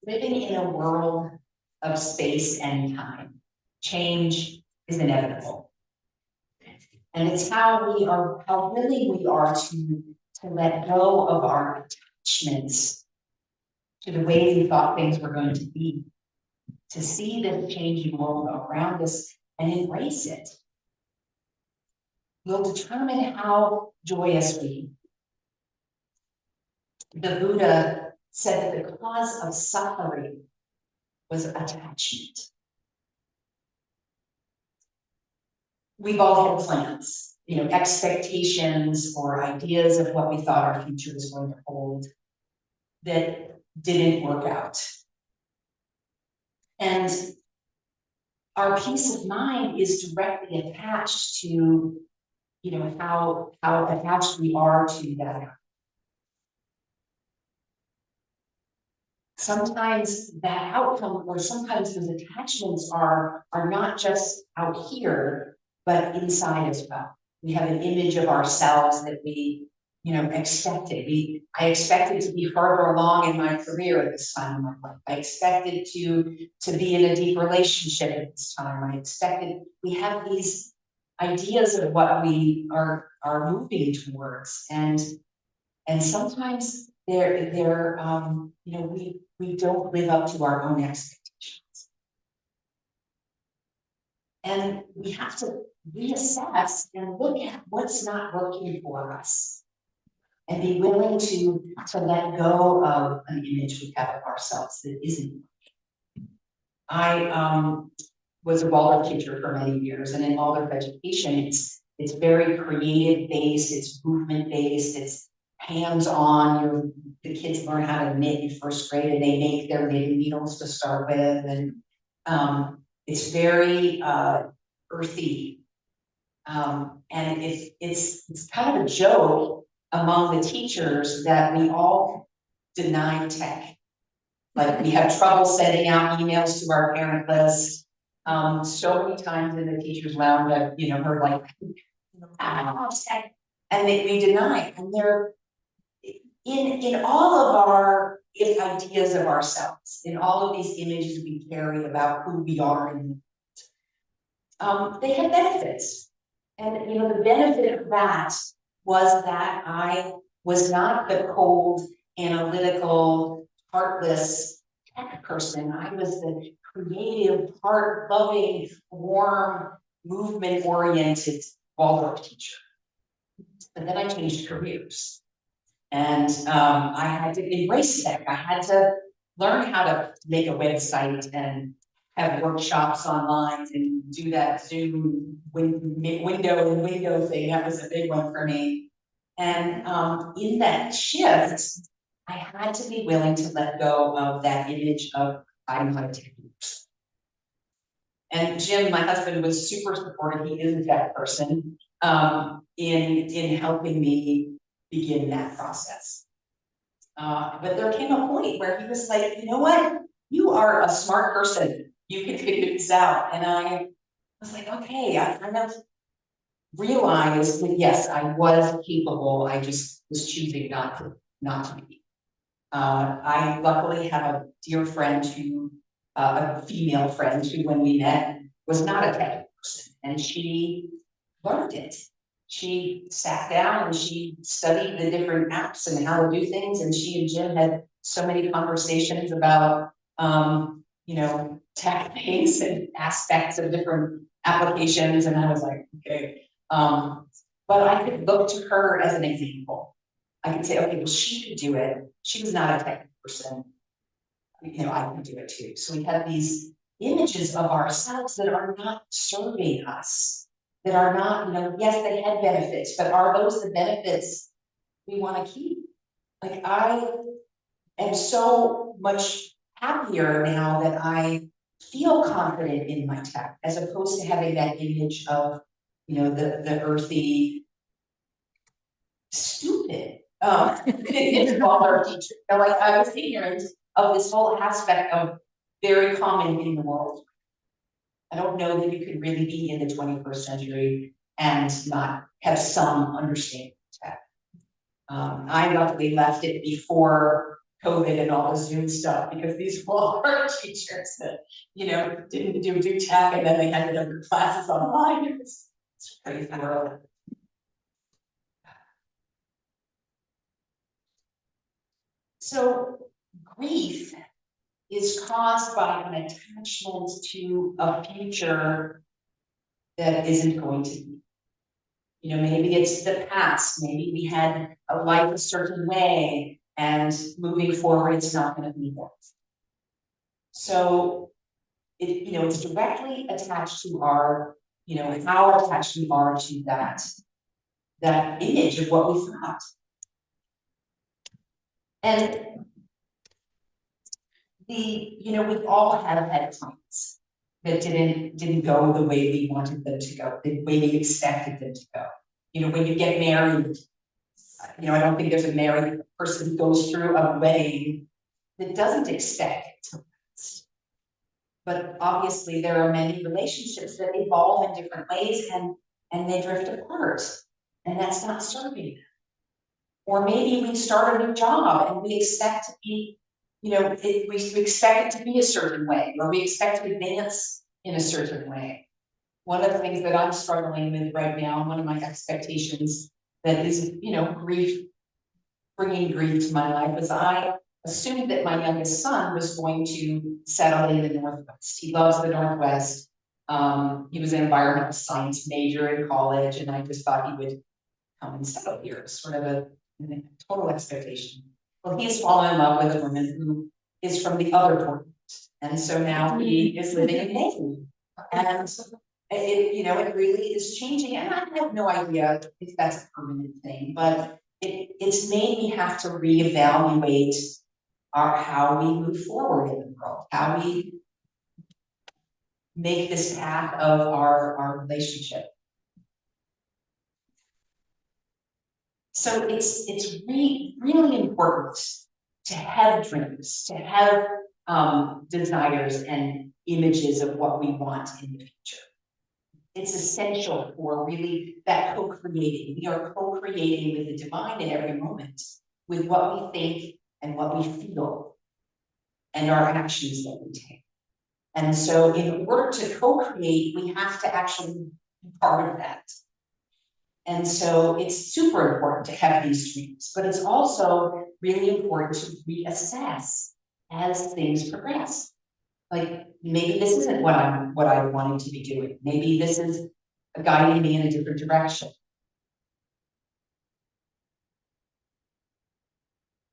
living in a world of space and time, change is inevitable. And it's how willing we are to let go of our attachments to the way we thought things were going to be, to see this changing world around us and embrace it. Will determine how joyous we. The Buddha said that the cause of suffering was attachment. We've all had plans, expectations or ideas of what we thought our future was going to hold that didn't work out. And our peace of mind is directly attached to, how attached we are to that. Sometimes that outcome, or sometimes those attachments are not just out here, but inside as well. We have an image of ourselves that we, expected. I expected to be further along in my career at this time in my life. I expected to be in a deep relationship at this time. We have these ideas of what we are moving towards, and sometimes we don't live up to our own expectations. And we have to reassess and look at what's not working for us and be willing to let go of an image we have of ourselves that isn't working. I was a Waldorf teacher for many years, and in Waldorf education, it's very creative based, it's movement based, it's hands-on. The kids learn how to knit in first grade, and they make their knitting needles to start with, and it's very earthy, and it's kind of a joke among the teachers that we all deny tech. Like, we have trouble sending out emails to our parent list. So many times in the teachers' lounge, I've heard like, and we deny, and they're in all of our ideas of ourselves, in all of these images we carry about who we are, and they have benefits. And the benefit of that was that I was not the cold, analytical, heartless tech person. I was the creative, heart-loving, warm, movement-oriented Waldorf teacher. But then I changed careers. And I had to embrace tech. I had to learn how to make a website and have workshops online and do that Zoom window thing. That was a big one for me. And in that shift, I had to be willing to let go of that image of I'm a tech person. And Jim, my husband, was super supportive. He is a tech person in helping me begin that process. But there came a point where he was like, you know what? You are a smart person. You can figure this out. And I was like, okay, I kind of realized that yes, I was capable. I just was choosing not to be. I luckily have a dear friend a female friend who, when we met, was not a tech person, and she learned it. She sat down and she studied the different apps and how to do things, and she and Jim had so many conversations about tech things and aspects of different applications, and I was like, okay. But I could look to her as an example. I could say, okay, well, she could do it. She was not a tech person. I can do it too. So we have these images of ourselves that are not serving us, that are not, yes, they had benefits, but are those the benefits we want to keep? Like, I am so much happier now that I feel confident in my tech, as opposed to having that image of, the earthy, stupid, Waldorf teacher. Like, I was ignorant of this whole aspect of very common in the world. I don't know that you could really be in the 21st century and not have some understanding of tech. I luckily left it before COVID and all the Zoom stuff, because these were all our teachers that, didn't do tech, and then they had to do their classes online. It's crazy world. So grief is caused by an attachment to a future that isn't going to be. Maybe it's the past, maybe we had a life a certain way, and moving forward, it's not going to be that. So, it's directly attached to our, how attached we are to that image of what we thought. And we all have had times that didn't go the way we wanted them to go, the way we expected them to go. When you get married, I don't think there's a married person who goes through a wedding that doesn't expect it to last. But obviously there are many relationships that evolve in different ways and they drift apart. And that's not serving them. Or maybe we start a new job and we expect to be, we expect it to be a certain way, or we expect to advance in a certain way. One of the things that I'm struggling with right now, one of my expectations that is, bringing grief to my life, is I assumed that my youngest son was going to settle in the Northwest. He loves the Northwest. He was an environmental science major in college, and I just thought he would come and settle here, sort of a total expectation. Well, he has fallen in love with a woman who is from the other point, and so now he is living in Maine, and it really is changing. And I have no idea if that's a permanent thing, but it's made me have to reevaluate how we move forward in the world, how we make this path of our relationship. So it's really important to have dreams, to have desires and images of what we want in the future. It's essential for really that co-creating. We are co-creating with the divine in every moment, with what we think and what we feel, and our actions that we take. And so in order to co-create, we have to actually be part of that. And so it's super important to have these dreams, but it's also really important to reassess as things progress. Like, maybe this isn't what I wanted to be doing. Maybe this is guiding me in a different direction.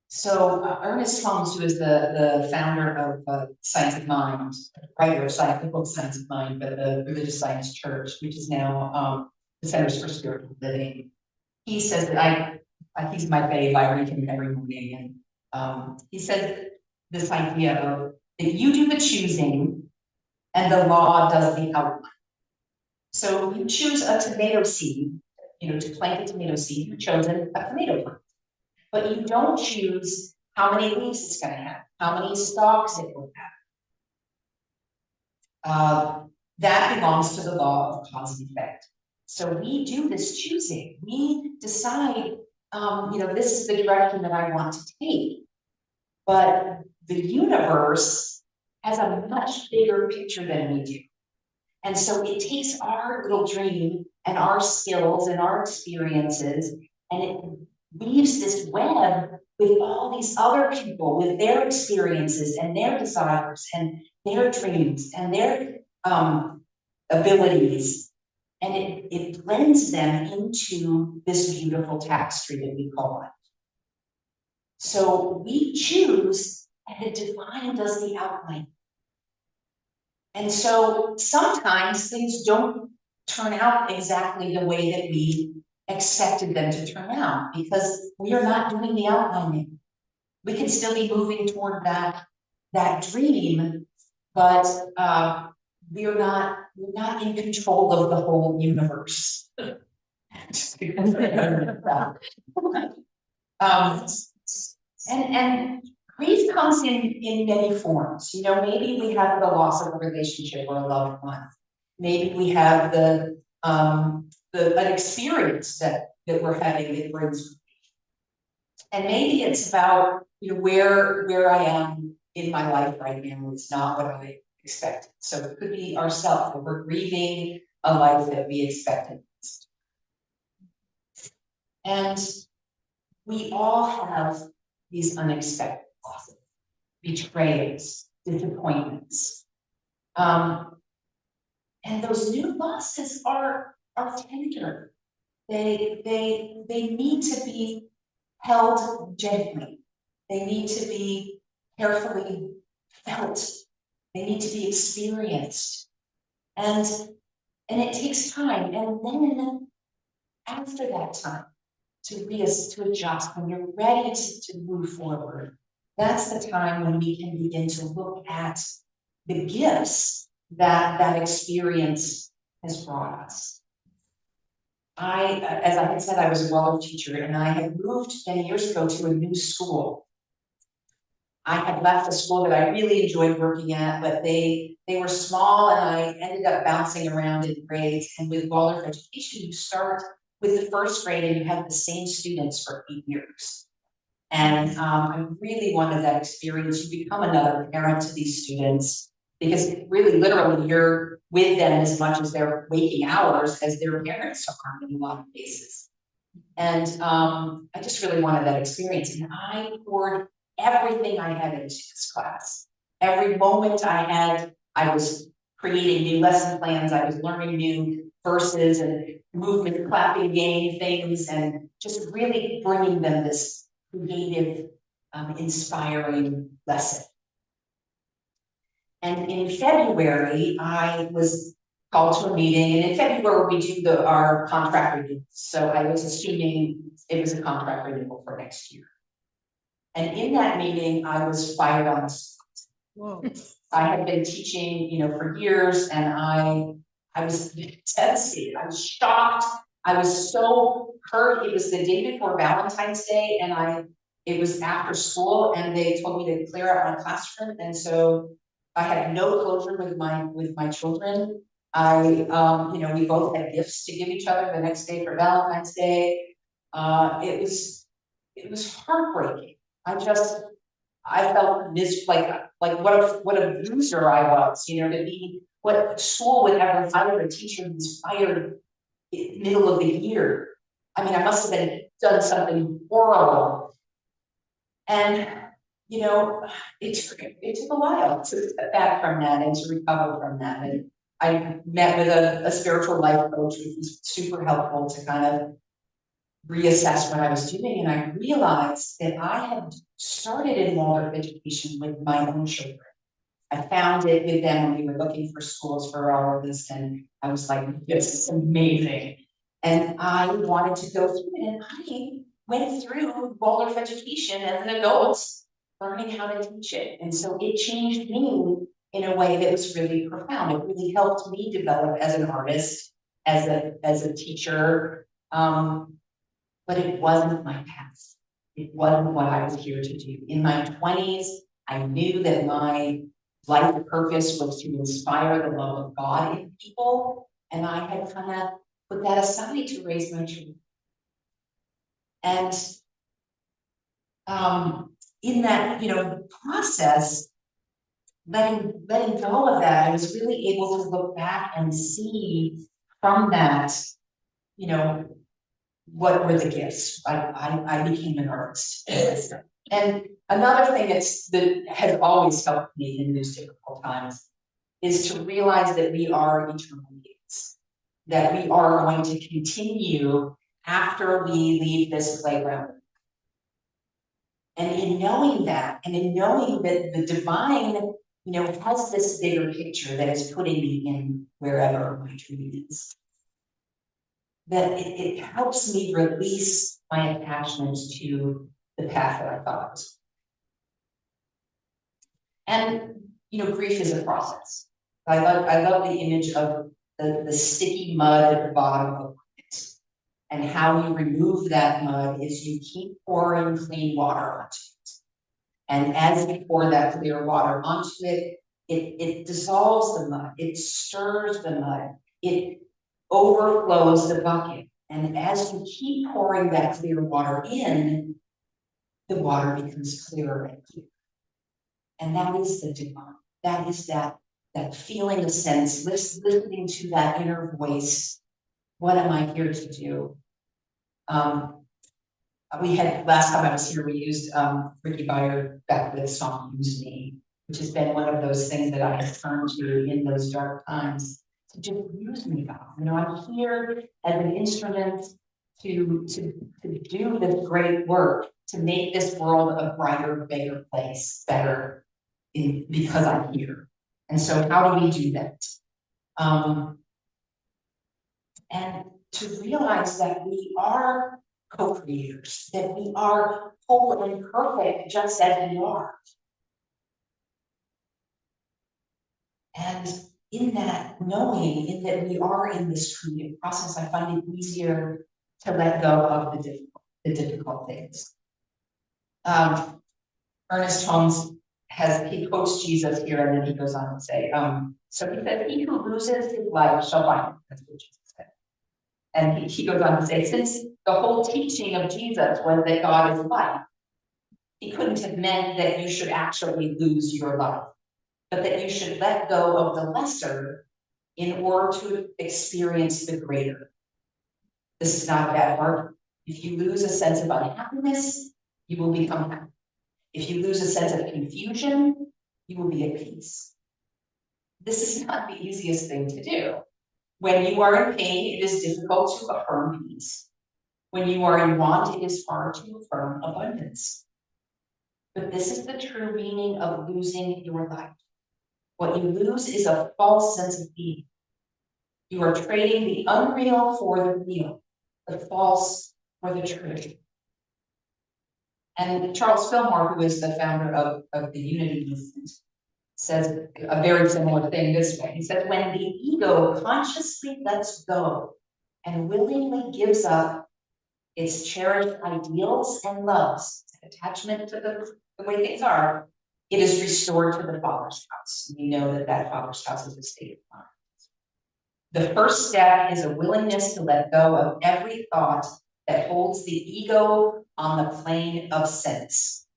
So Ernest Holmes, who is the founder of Science of Mind, writer of the book Science of Mind, but the Religious Science Church, which is now the Centers for Spiritual Living, he says that he's my fave. I read him every morning, and he said this idea of that you do the choosing and the law does the outline. So you choose a tomato seed, to plant a tomato seed, you've chosen a tomato plant. But you don't choose how many leaves it's going to have, how many stalks it will have. That belongs to the law of cause and effect. So we do this choosing. We decide, this is the direction that I want to take. But the universe has a much bigger picture than we do. And so it takes our little dream and our skills and our experiences, and it weaves this web with all these other people, with their experiences and their desires and their dreams and their abilities. And it blends them into this beautiful tapestry that we call life. So we choose, and the divine does the outline. And so sometimes things don't turn out exactly the way that we expected them to turn out, because we are not doing the outlining. We can still be moving toward that dream, but we're not in control of the whole universe. And grief comes in many forms. Maybe we have the loss of a relationship or a loved one. Maybe we have an experience that we're having that brings grief. And maybe it's about, where I am in my life right now. It's not what I expected. So it could be ourselves, that we're grieving a life that we expected. And we all have these unexpected losses, betrayals, disappointments. And those new losses are tender. They need to be held gently. They need to be carefully felt. They need to be experienced. And it takes time. And then after that time, to adjust, when you're ready to move forward, that's the time when we can begin to look at the gifts that experience has brought us. As I had said, I was a Waldorf teacher, and I had moved many years ago to a new school. I had left a school that I really enjoyed working at, but they were small, and I ended up bouncing around in grades. And with Waldorf education, you start with the first grade and you have the same students for 8 years. And I really wanted that experience. You become another parent to these students, because really, literally, you're with them as much as their waking hours as their parents are in a lot of cases. And I just really wanted that experience. And I poured everything I had into this class. Every moment I had, I was creating new lesson plans. I was learning new verses and movement, clapping, game things, and just really bringing them this creative, inspiring lesson. And in February, I was called to a meeting, and in February we do our contract renewals. So I was assuming it was a contract renewal for next year. And in that meeting, I was fired on the spot. Whoa. I had been teaching, for years, and I was devastated. I was shocked. I was so hurt. It was the day before Valentine's Day, and it was after school, and they told me to clear out my classroom, and so I had no closure with my children. We both had gifts to give each other the next day for Valentine's Day. It was heartbreaking. I felt like what a loser I was, to be what school would ever hire a teacher who's fired in the middle of the year. I mean, I must have done something horrible. And it took a while to step back from that and to recover from that. And I met with a spiritual life coach, which was super helpful to kind of reassess what I was doing. And I realized that I had started in Waldorf education with my own children. I found it with them when we were looking for schools for all of this, and I was like, this is amazing. And I wanted to go through it, and I went through Waldorf education as an adult, learning how to teach it. And so it changed me in a way that was really profound. It really helped me develop as an artist, as a teacher. But it wasn't my path. It wasn't what I was here to do. In my 20s, I knew that my life purpose was to inspire the love of God in people, and I had kind of put that aside to raise my children. And in that, process, letting go of that, I was really able to look back and see from that, what were the gifts? I became an artist. And another thing that has always helped me in those difficult times is to realize that we are eternal beings, that we are going to continue after we leave this playground. And in knowing that, and in knowing that the divine, has this bigger picture that is putting me in wherever my dream is, that it helps me release my attachments to the path that I thought was. And grief is a process. I love the image of the sticky mud at the bottom of it, and how you remove that mud is you keep pouring clean water onto it. And as you pour that clear water onto it, it dissolves the mud, it stirs the mud, it overflows the bucket. And as you keep pouring that clear water in, the water becomes clearer and clearer. And that is the divine. That is that feeling of sense, listening to that inner voice. What am I here to do? We had, last time I was here, we used Ricky Byer Beckwith's song, Use Me, which has been one of those things that I have turned to in those dark times. To just use me, God. You know, I'm here as an instrument to do this great work, to make this world a brighter, bigger place, better, because I'm here. And so how do we do that? And to realize that we are co-creators, that we are whole and perfect just as we are. And in that knowing, in that we are in this creative process, I find it easier to let go of the difficult things. Ernest Holmes he quotes Jesus here, and then he goes on to say, so he said, he who loses his life shall find it. That's what Jesus said. And he goes on to say, since the whole teaching of Jesus was that God is life, he couldn't have meant that you should actually lose your life, but that you should let go of the lesser in order to experience the greater. This is not a bad argument. If you lose a sense of unhappiness, you will become happy. If you lose a sense of confusion, you will be at peace. This is not the easiest thing to do. When you are in pain, it is difficult to affirm peace. When you are in want, it is hard to affirm abundance. But this is the true meaning of losing your life. What you lose is a false sense of being. You are trading the unreal for the real, the false for the true. And Charles Fillmore, who is the founder of the Unity movement, says a very similar thing this way. He says, when the ego consciously lets go and willingly gives up its cherished ideals and loves, attachment to the way things are, it is restored to the Father's house. We know that that Father's house is a state of mind. The first step is a willingness to let go of every thought that holds the ego on the plane of sense.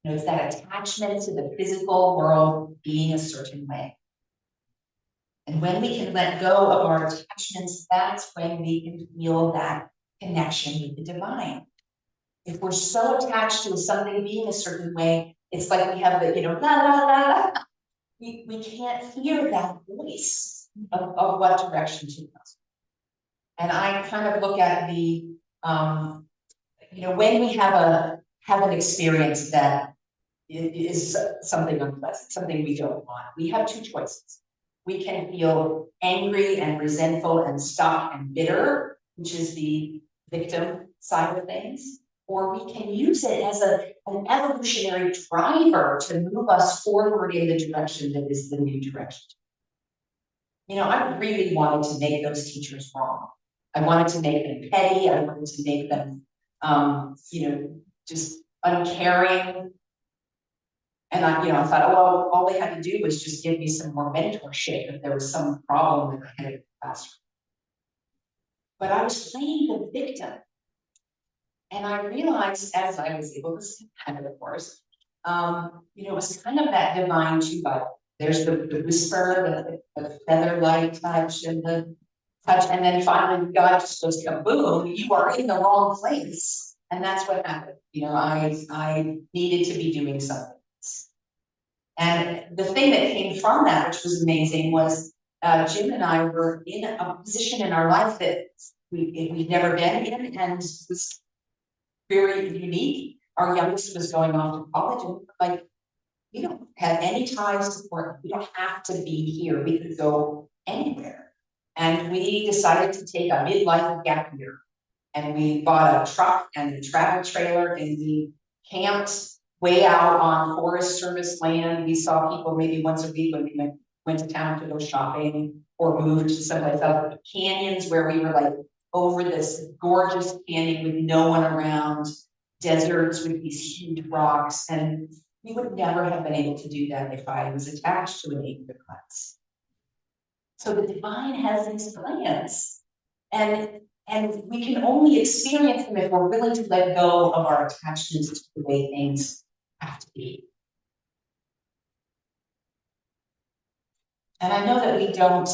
You know, it's that attachment to the physical world being a certain way. And when we can let go of our attachments, that's when we can feel that connection with the divine. If we're so attached to something being a certain way, it's like we have the, you know, la, la, la, la. We can't hear that voice of what direction to go. And I kind of look at the, you know, when we have an experience that is something unpleasant, something we don't want, we have two choices. We can feel angry and resentful and stuck and bitter, which is the victim side of things, or we can use it as an evolutionary driver to move us forward in the direction that is the new direction. You know, I really wanted to make those teachers wrong. I wanted to make them petty. I wanted to make them, you know, just uncaring. And I thought, oh, well, all they had to do was just give me some more mentorship if there was some problem that I had in the classroom. But I was playing the victim. And I realized as I was able to see kind of course, you know, it was kind of that divine two-body. There's the whisper, the feather-light touch, and the touch, and then finally God just goes kaboom, you are in the wrong place. And that's what happened. You know, I needed to be doing something. And the thing that came from that, which was amazing, was Jim and I were in a position in our life that we'd never been in, and was very unique. Our youngest was going off to college, and like, we don't have any ties to Portland. We don't have to be here. We could go anywhere. And we decided to take a midlife gap year. And we bought a truck and a travel trailer, and we camped way out on Forest Service land. We saw people maybe once a week when we went to town to go shopping or moved to someplace else. Canyons where we were like over this gorgeous canyon with no one around, deserts with these huge rocks. And we would never have been able to do that if I was attached to an 8-year class. So the divine has these plans. And And we can only experience them if we're willing to let go of our attachments to the way things have to be. And I know that we don't,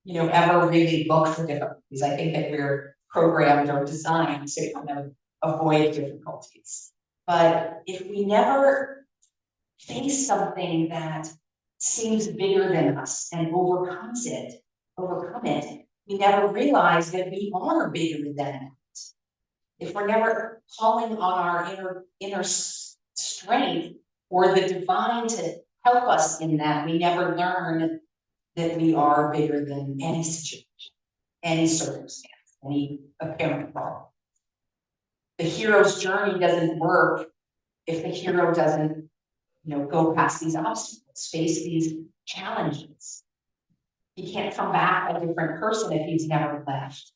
ever really look for difficulties. I think that we're programmed or designed to kind of avoid difficulties. But if we never face something that seems bigger than us and overcome it, we never realize that we are bigger than it. If we're never calling on our inner strength or the divine to help us in that, we never learn that we are bigger than any situation, any circumstance, any apparent problem. The hero's journey doesn't work if the hero doesn't, go past these obstacles, face these challenges. He can't come back a different person if he's never left.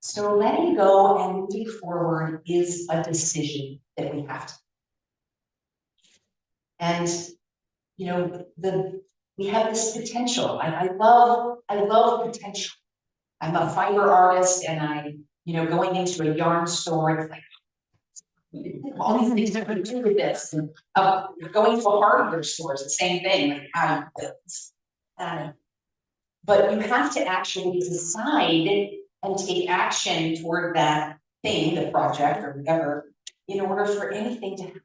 So letting go and moving forward is a decision that we have to. And we have this potential. I love potential. I'm a fiber artist, and going into a yarn store, it's like all these things are going to do with this. And going to a hardware store is the same thing, like how you build. But you have to actually decide and take action toward that thing, the project or whatever, in order for anything to happen.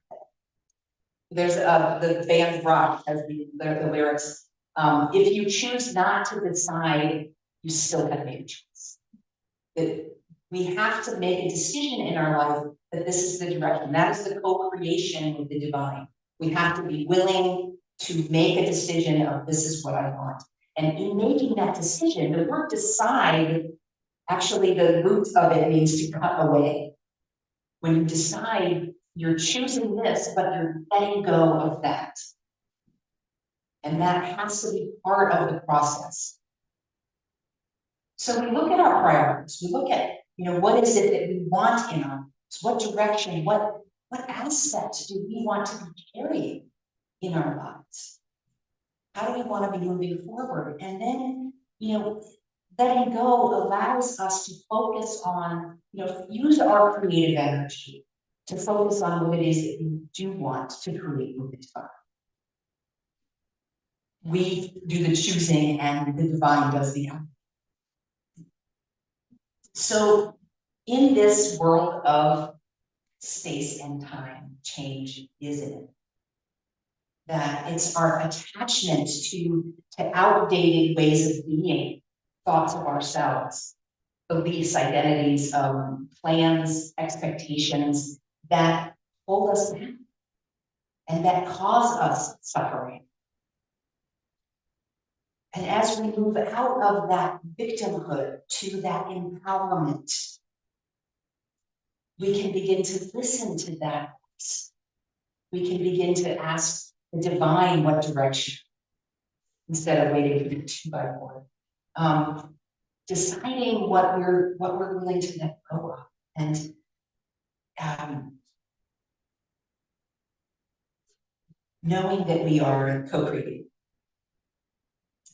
There's the band Rock has the lyrics. If you choose not to decide, you still have made a choice. That we have to make a decision in our life that this is the direction. That is the co-creation with the divine. We have to be willing to make a decision of this is what I want. And in making that decision, the word decide, actually the root of it means to cut away. When you decide, you're choosing this, but you're letting go of that. And that has to be part of the process. So we look at our priorities. We look at, what is it that we want in our lives? What direction, what aspects do we want to be carrying in our lives? How do we want to be moving forward? And then, letting go allows us to focus on, use our creative energy to focus on what it is that we do want to create with the divine. We do the choosing and the divine does the other. So in this world of space and time, change is in it. That it's our attachment to outdated ways of being, thoughts of ourselves, beliefs, identities, plans, expectations that hold us back and that cause us suffering. And as we move out of that victimhood to that empowerment, we can begin to listen to that voice. We can begin to ask the divine what direction, instead of waiting for the 2x4. Deciding what we're willing to let go of, and knowing that we are co-creating.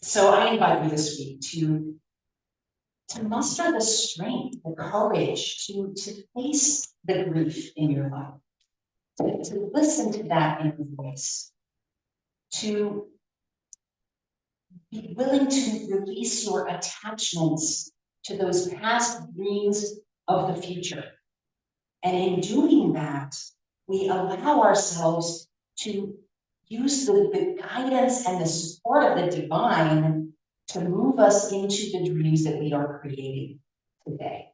So I invite you this week to muster the strength, the courage to face the grief in your life, to listen to that inner voice, to be willing to release your attachments to those past dreams of the future. And in doing that, we allow ourselves to use the guidance and the support of the divine to move us into the dreams that we are creating today.